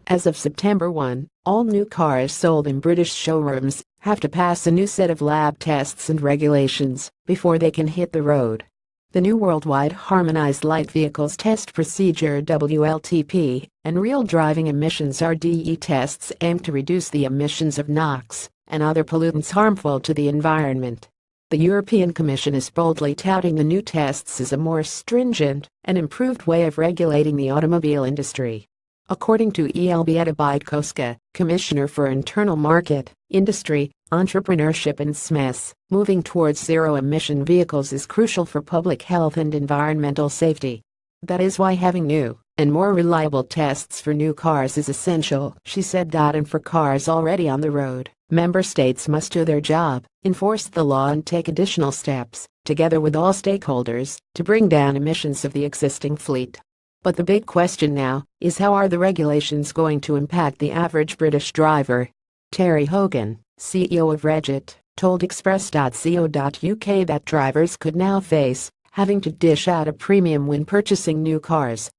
As of September 1, all new cars sold in British showrooms have to pass a new set of lab tests and regulations before they can hit the road. The new Worldwide Harmonized Light Vehicles Test Procedure (WLTP) and Real Driving Emissions (RDE) tests aim to reduce the emissions of NOx and other pollutants harmful to the environment. The European Commission is boldly touting the new tests as a more stringent and improved way of regulating the automobile industry. According to Elżbieta Biedkowska, Commissioner for Internal Market, Industry, Entrepreneurship and SMEs, moving towards zero-emission vehicles is crucial for public health and environmental safety. That is why having new and more reliable tests for new cars is essential, she said. And for cars already on the road, member states must do their job, enforce the law and take additional steps, together with all stakeholders, to bring down emissions of the existing fleet. But the big question now is, how are the regulations going to impact the average British driver? Terry Hogan, CEO of Regit, told Express.co.uk that drivers could now face having to dish out a premium when purchasing new cars.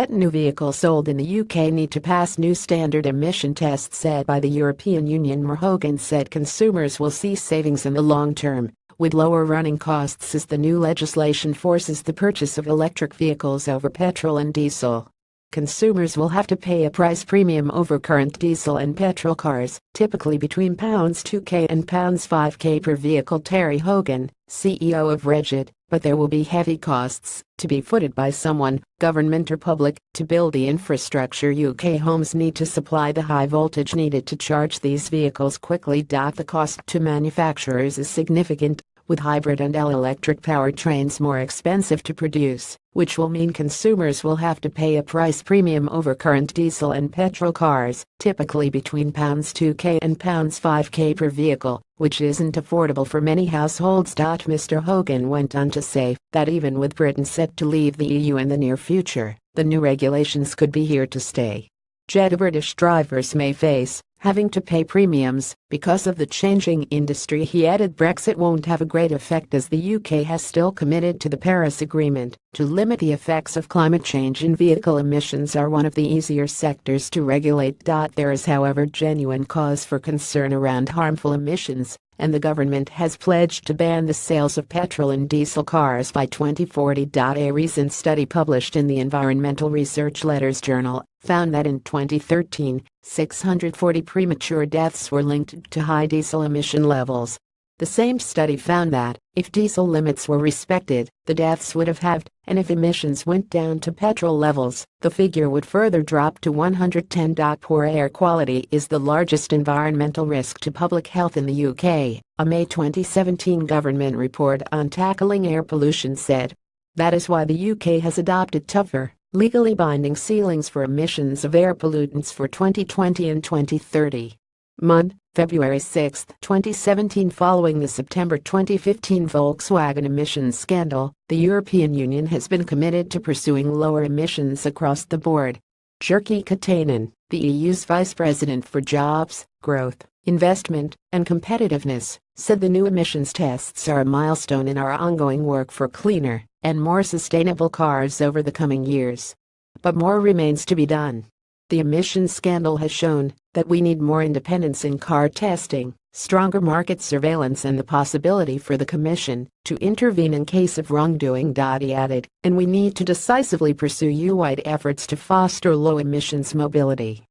New vehicles sold in the UK need to pass new standard emission tests set by the European Union. Hogan said consumers will see savings in the long term, with lower running costs, as the new legislation forces the purchase of electric vehicles over petrol and diesel. Consumers will have to pay a price premium over current diesel and petrol cars, typically between £2k and £5k per vehicle. Terry Hogan, CEO of Regit, but there will be heavy costs to be footed by someone, government or public, to build the infrastructure. UK homes need to supply the high voltage needed to charge these vehicles quickly. The cost to manufacturers is significant, with hybrid and electric powertrains more expensive to produce, which will mean consumers will have to pay a price premium over current diesel and petrol cars, typically between £2k and £5k per vehicle, which isn't affordable for many households. Mr. Hogan went on to say that even with Britain set to leave the EU in the near future, the new regulations could be here to stay. British drivers may face having to pay premiums because of the changing industry. He added Brexit won't have a great effect, as the UK has still committed to the Paris Agreement to limit the effects of climate change, and vehicle emissions are one of the easier sectors to regulate. There is, however, genuine cause for concern around harmful emissions, and the government has pledged to ban the sales of petrol and diesel cars by 2040. A recent study published in the Environmental Research Letters Journal found that in 2013, 640 premature deaths were linked to high diesel emission levels. The same study found that, if diesel limits were respected, the deaths would have halved, and if emissions went down to petrol levels, the figure would further drop to 110. Poor air quality is the largest environmental risk to public health in the UK, a May 2017 government report on tackling air pollution said. That is why the UK has adopted tougher, legally binding ceilings for emissions of air pollutants for 2020 and 2030. February 6, 2017. Following the September 2015 Volkswagen emissions scandal, the European Union has been committed to pursuing lower emissions across the board. Jyrki Katainen, the EU's Vice President for Jobs, Growth, Investment, and Competitiveness, said the new emissions tests are a milestone in our ongoing work for cleaner and more sustainable cars over the coming years. But more remains to be done. The emissions scandal has shown that we need more independence in car testing, stronger market surveillance, and the possibility for the Commission to intervene in case of wrongdoing. He added, and we need to decisively pursue EU-wide efforts to foster low-emissions mobility.